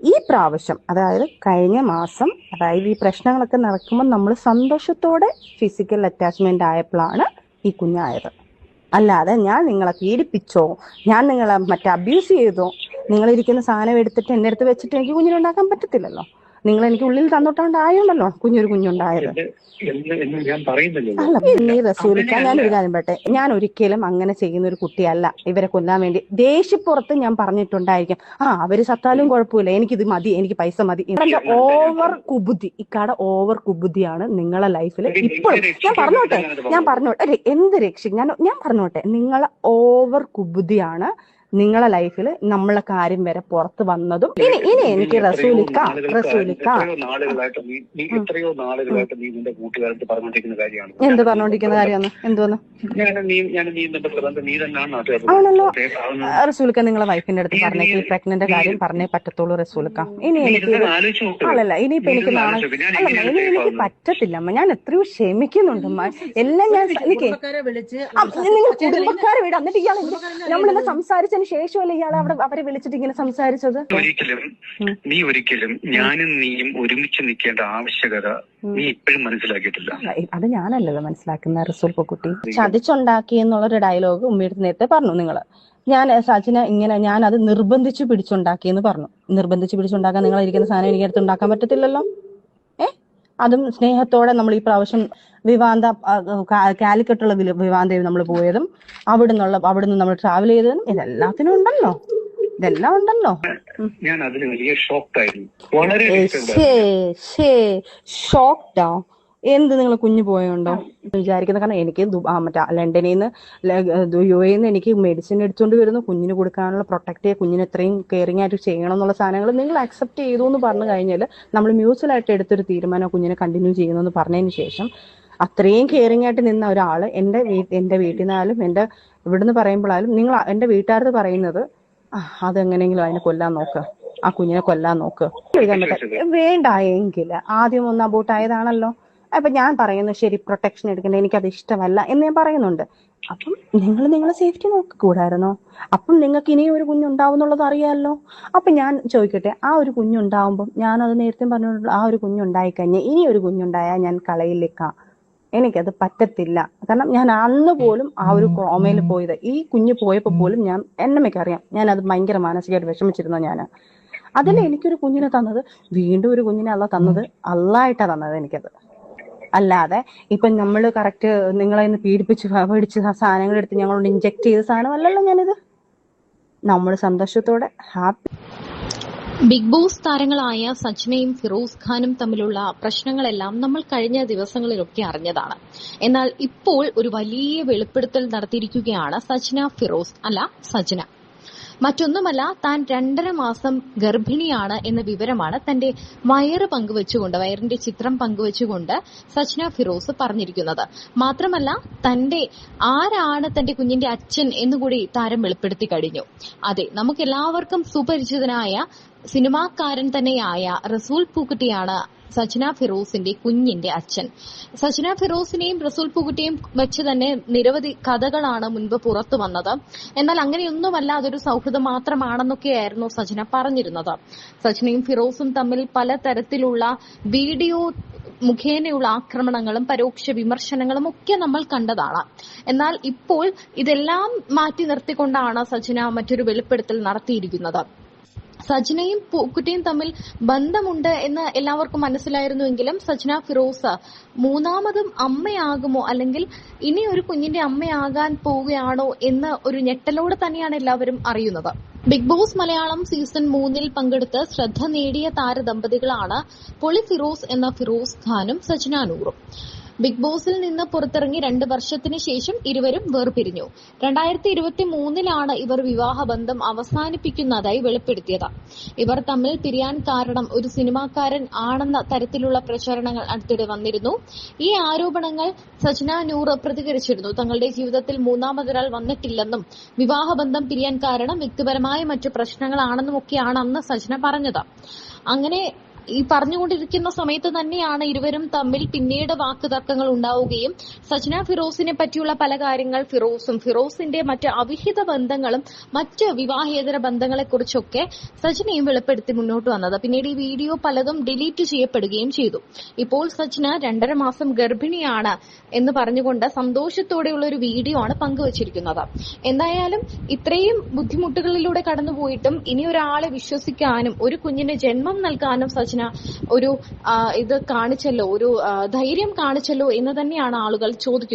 ഈ പ്രാവശ്യം അതായത് കഴിഞ്ഞ മാസം, അതായത് ഈ പ്രശ്നങ്ങളൊക്കെ നടക്കുമ്പോൾ നമ്മൾ സന്തോഷത്തോടെ ഫിസിക്കൽ അറ്റാച്ച്മെന്റ് ആയപ്പോഴാണ് ഈ കുഞ്ഞായത്. അല്ലാതെ ഞാൻ നിങ്ങളെ പീഡിപ്പിച്ചോ, ഞാൻ നിങ്ങളെ അബ്യൂസ് ചെയ്തോ, നിങ്ങളിരിക്കുന്ന സാധനം എടുത്തിട്ട് എൻ്റെ അടുത്ത് വെച്ചിട്ട് എനിക്ക് കുഞ്ഞിനുണ്ടാക്കാൻ പറ്റത്തില്ലല്ലോ. നിങ്ങൾ എനിക്ക് ഉള്ളിൽ തന്നിട്ടുണ്ടായോണ്ടല്ലോ കുഞ്ഞൊരു കുഞ്ഞുണ്ടായത്. അല്ല നീ റസൂലിക്ക, ഞാനൊരു കാര്യം പറയട്ടെ, ഞാൻ ഒരിക്കലും അങ്ങനെ ചെയ്യുന്ന ഒരു കുട്ടിയല്ല. ഇവരെ കൊല്ലാൻ വേണ്ടി ദേഷ്യപ്പുറത്ത് ഞാൻ പറഞ്ഞിട്ടുണ്ടായിരിക്കും, അവര് സത്താലും കുഴപ്പമില്ല, എനിക്കിത് മതി, എനിക്ക് പൈസ മതി. ഇവരുടെ ഓവർ കുബുദ്ധി, ഇക്കാടെ ഓവർ കുബുദ്ധിയാണ് നിങ്ങളെ ലൈഫിൽ ഇപ്പോഴും. ഞാൻ പറഞ്ഞോട്ടെ എന്ത് രക്ഷിക്കും, ഞാൻ പറഞ്ഞോട്ടെ, നിങ്ങളെ ഓവർ കുബുദ്ധിയാണ് നിങ്ങളെ ലൈഫിൽ നമ്മളെ കാര്യം വരെ പുറത്ത് വന്നതും. ഇനി എനിക്ക് റസൂലിക്ക എത്രയോ നാളുകളായിട്ട് നീ നിന്റെ കൂട്ടുകാരത്ത് പറഞ്ഞോണ്ടിരിക്കുന്ന കാര്യമാണ്. എന്ത് പറഞ്ഞോണ്ടിരിക്കുന്ന കാര്യമാണ്? എന്തോന്ന് ആണല്ലോ റസൂലിക്ക, നിങ്ങളെ വൈഫിന്റെ അടുത്ത് പറഞ്ഞേക്ക് പ്രഗ്നന്റ് കാര്യം പറഞ്ഞേ പറ്റത്തുള്ളൂ റസൂലിക്ക. ഇനി എനിക്ക് അല്ലല്ല ഇനിയിപ്പോ എനിക്ക് എനിക്ക് പറ്റത്തില്ല അമ്മ. ഞാൻ എത്രയോ ക്ഷമിക്കുന്നുണ്ട് അമ്മ. എല്ലാം ഞാൻ എനിക്ക് നിങ്ങൾ കുടുംബക്കാരെ വിടാം. എന്നിട്ട് ഇയാൾ നമ്മളിന്ന് സംസാരിച്ചതിന് ശേഷമല്ലേ ഇയാൾ അവരെ വിളിച്ചിട്ട് ഇങ്ങനെ സംസാരിച്ചത്? നീ ഒരിക്കലും ഞാനും നീയും ഒരുമിച്ച് നിൽക്കേണ്ട ആവശ്യകത നീ ഇപ്പോഴും മനസ്സിലാക്കിയിട്ടില്ല. അത് ഞാനല്ലല്ലോ മനസ്സിലാക്കുന്ന റസൂൽ പൊക്കുട്ടി. ചതിച്ചുണ്ടാക്കി എന്നുള്ളൊരു ഡയലോഗ് ഉമ്മയുടെ നേരത്തെ പറഞ്ഞു നിങ്ങള്. ഞാൻ സച്ചിനെ ഇങ്ങനെ ഞാൻ അത് നിർബന്ധിച്ച് പിടിച്ചുണ്ടാക്കിയെന്ന് പറഞ്ഞു. നിർബന്ധിച്ച് പിടിച്ചുണ്ടാക്കാൻ നിങ്ങൾ ഇരിക്കുന്ന സാധനം എനിക്ക് അടുത്ത് ഉണ്ടാക്കാൻ പറ്റത്തില്ലല്ലോ. അതും സ്നേഹത്തോടെ നമ്മൾ ഈ പ്രാവശ്യം വിവാന്ത കാലിക്കട്ടുള്ള വിവാന്തയിൽ നമ്മൾ പോയതും അവിടുന്ന് നമ്മൾ ട്രാവൽ ചെയ്തതും ഇതെല്ലാത്തിനും ഉണ്ടല്ലോ, ഇതെല്ലാം ഉണ്ടല്ലോ. ഞാൻ അതിന് വലിയ ഷോക്ക്ഡായിരുന്നു, വളരെ ഷോക്ക്ഡാ. എന്ത് നിങ്ങൾ കുഞ്ഞു പോയുണ്ടോ വിചാരിക്കുന്നത്? കാരണം എനിക്ക് ലണ്ടനിൽ നിന്ന് UAE നിന്ന് എനിക്ക് മെഡിസിൻ എടുത്തുകൊണ്ട് വരുന്നു, കുഞ്ഞിന് കൊടുക്കാനുള്ള പ്രൊട്ടക്ട് ചെയ്യുക, കുഞ്ഞിന് എത്രയും കെയറിംഗ് ആയിട്ട് ചെയ്യണം എന്നുള്ള സാധനങ്ങൾ നിങ്ങൾ അക്സെപ്റ്റ് ചെയ്തു എന്ന് പറഞ്ഞു കഴിഞ്ഞാൽ നമ്മൾ മ്യൂച്വലായിട്ട് എടുത്തൊരു തീരുമാനം കുഞ്ഞിനെ കണ്ടിന്യൂ ചെയ്യുന്നു എന്ന് പറഞ്ഞതിന് ശേഷം അത്രയും കെയറിംഗ് ആയിട്ട് നിന്ന ഒരാൾ എൻ്റെ വീട്ടിൽ നിന്നാലും എൻ്റെ ഇവിടുന്ന് പറയുമ്പോഴാലും നിങ്ങൾ എൻ്റെ വീട്ടുകാർക്ക് പറയുന്നത് അതെങ്ങനെയെങ്കിലും അതിനെ കൊല്ലാൻ നോക്ക്, ആ കുഞ്ഞിനെ കൊല്ലാൻ നോക്ക്. വേണ്ട എങ്കിൽ ആദ്യം ഒന്ന് അബോട്ടായതാണല്ലോ. അപ്പൊ ഞാൻ പറയുന്നു ശരി, പ്രൊട്ടക്ഷൻ എടുക്കണ്ട, എനിക്കത് ഇഷ്ടമല്ല എന്ന് ഞാൻ പറയുന്നുണ്ട്. അപ്പം നിങ്ങളെ സേഫ്റ്റി നോക്കിക്കൂടായിരുന്നോ? അപ്പം നിങ്ങൾക്ക് ഇനിയും ഒരു കുഞ്ഞുണ്ടാവുന്നുള്ളത് അറിയാമല്ലോ. അപ്പൊ ഞാൻ ചോദിക്കട്ടെ, ആ ഒരു കുഞ്ഞുണ്ടാവുമ്പം ഞാനത് നേരത്തെ പറഞ്ഞിട്ടുള്ള ആ ഒരു കുഞ്ഞുണ്ടായിക്കഴിഞ്ഞാൽ ഇനി ഒരു കുഞ്ഞുണ്ടായാൽ ഞാൻ കളയിലേക്കാം, എനിക്കത് പറ്റത്തില്ല. കാരണം ഞാൻ അന്ന് പോലും ആ ഒരു കോമയിൽ പോയത്, ഈ കുഞ്ഞ് പോയപ്പോൾ പോലും ഞാൻ എന്നമ്മയ്ക്കറിയാം ഞാൻ അത് ഭയങ്കര മാനസികമായിട്ട് വിഷമിച്ചിരുന്നു. ഞാൻ അതിൽ എനിക്കൊരു കുഞ്ഞിനെ തന്നത്, വീണ്ടും ഒരു കുഞ്ഞിനെ തന്നത് അള്ളായിട്ടാ തന്നത് എനിക്കത്. അല്ലാതെ ഇപ്പൊ നമ്മൾ കറക്റ്റ് നിങ്ങളെ പീഡിപ്പിച്ച് മേടിച്ച് സാധനങ്ങൾ എടുത്ത് ഞങ്ങളോട് ഇഞ്ചെക്ട് ചെയ്ത സാധനമല്ലല്ലോ ഞാനിത്. നമ്മൾ സന്തോഷത്തോടെ ഹാപ്പി. ബിഗ് ബോസ് താരങ്ങളായ സച്ചിനയും ഫിറോസ് ഖാനും തമ്മിലുള്ള പ്രശ്നങ്ങളെല്ലാം നമ്മൾ കഴിഞ്ഞ ദിവസങ്ങളിലൊക്കെ അറിഞ്ഞതാണ്. എന്നാൽ ഇപ്പോൾ ഒരു വലിയ വെളിപ്പെടുത്തൽ നടത്തിയിരിക്കുകയാണ് സച്ചിന. മറ്റൊന്നുമല്ല, താൻ 2.5 മാസം ഗർഭിണിയാണ് എന്ന വിവരമാണ് തന്റെ വയറിന്റെ ചിത്രം പങ്കുവച്ചുകൊണ്ട് സച്ചിന ഫിറോസ് പറഞ്ഞിരിക്കുന്നത്. മാത്രമല്ല, ആരാണ് തന്റെ കുഞ്ഞിന്റെ അച്ഛൻ എന്നുകൂടി താരം വെളിപ്പെടുത്തി കഴിഞ്ഞു. അതെ, നമുക്കെല്ലാവർക്കും സുപരിചിതനായ സിനിമാക്കാരൻ തന്നെയായ റസൂൽ പൂക്കുട്ടിയാണ് സച്ചിന ഫിറോസിന്റെ കുഞ്ഞിന്റെ അച്ഛൻ. സച്ചിന ഫിറോസിനെയും റസൂൽ പൂക്കുട്ടിയും വെച്ച് തന്നെ നിരവധി കഥകളാണ് മുൻപ് പുറത്തു വന്നത്. എന്നാൽ അങ്ങനെയൊന്നുമല്ല, അതൊരു സൗഹൃദം മാത്രമാണെന്നൊക്കെയായിരുന്നു സച്ചിന പറഞ്ഞിരുന്നത്. സച്ചിനയും ഫിറോസും തമ്മിൽ പലതരത്തിലുള്ള വീഡിയോ മുഖേനയുള്ള ആക്രമണങ്ങളും പരോക്ഷ വിമർശനങ്ങളും ഒക്കെ നമ്മൾ കണ്ടതാണ്. എന്നാൽ ഇപ്പോൾ ഇതെല്ലാം മാറ്റി നിർത്തിക്കൊണ്ടാണ് സച്ചിന മറ്റൊരു വെളിപ്പെടുത്തൽ നടത്തിയിരിക്കുന്നത്. സച്ചിനയും പൂക്കുട്ടിയും തമ്മിൽ ബന്ധമുണ്ട് എന്ന് എല്ലാവർക്കും മനസ്സിലായിരുന്നുവെങ്കിലും സച്ചിന ഫിറോസ് മൂന്നാമതും അമ്മയാകുമോ, അല്ലെങ്കിൽ ഇനി ഒരു കുഞ്ഞിന്റെ അമ്മയാകാൻ പോവുകയാണോ എന്ന ഒരു ഞെട്ടലോടെ തന്നെയാണ് എല്ലാവരും അറിയുന്നത്. ബിഗ് ബോസ് മലയാളം സീസൺ 3 പങ്കെടുത്ത് ശ്രദ്ധ നേടിയ താരദമ്പതികളാണ് പൊളി ഫിറോസ് എന്ന ഫിറോസ് ഖാനും സച്ചിന നൂറും. ബിഗ് ബോസിൽ നിന്ന് പുറത്തിറങ്ങി 2 വർഷത്തിന് ശേഷം ഇരുവരും വേർപിരിഞ്ഞു. 2023 ഇവർ വിവാഹബന്ധം അവസാനിപ്പിക്കുന്നതായി വെളിപ്പെടുത്തിയത്. ഇവർ തമ്മിൽ പിരിയാൻ കാരണം ഒരു സിനിമാക്കാരൻ ആണെന്ന തരത്തിലുള്ള പ്രചരണങ്ങൾ അടുത്തിടെ വന്നിരുന്നു. ഈ ആരോപണങ്ങൾ സച്ചിന നൂർ പ്രതികരിച്ചിരുന്നു. തങ്ങളുടെ ജീവിതത്തിൽ മൂന്നാമതൊരാൾ വന്നിട്ടില്ലെന്നും വിവാഹബന്ധം പിരിയാൻ കാരണം വ്യക്തിപരമായ മറ്റു പ്രശ്നങ്ങളാണെന്നുമൊക്കെയാണ് അന്ന് സച്ചിന പറഞ്ഞത്. അങ്ങനെ ഈ പറഞ്ഞുകൊണ്ടിരിക്കുന്ന സമയത്ത് തന്നെയാണ് ഇരുവരും തമ്മിൽ പിന്നീട് വാക്കുതർക്കങ്ങൾ ഉണ്ടാവുകയും സജ്ന ഫിറോസിനെ പറ്റിയുള്ള പല കാര്യങ്ങൾ ഫിറോസും ഫിറോസിന്റെ മറ്റ് അവിഹിത ബന്ധങ്ങളും മറ്റ് വിവാഹേതര ബന്ധങ്ങളെക്കുറിച്ചൊക്കെ സജ്നയും വെളിപ്പെടുത്തി മുന്നോട്ട് വന്നത്. പിന്നീട് ഈ വീഡിയോ പലതും ഡിലീറ്റ് ചെയ്യപ്പെടുകയും ചെയ്തു. ഇപ്പോൾ സജ്ന 2.5 മാസം ഗർഭിണിയാണ് എന്ന് പറഞ്ഞുകൊണ്ട് സന്തോഷത്തോടെയുള്ള ഒരു വീഡിയോ ആണ് പങ്കുവച്ചിരിക്കുന്നത്. എന്തായാലും ഇത്രയും ബുദ്ധിമുട്ടുകളിലൂടെ കടന്നുപോയിട്ടും ഇനി ഒരാളെ വിശ്വസിക്കാനും ഒരു കുഞ്ഞിന് ജന്മം നൽകാനും സജ്ന ഒരു ഇത് കാണിച്ചല്ലോ, ഒരു ധൈര്യം കാണിച്ചല്ലോ എന്ന് തന്നെയാണ് ആളുകൾ ചോദിക്കുന്നത്.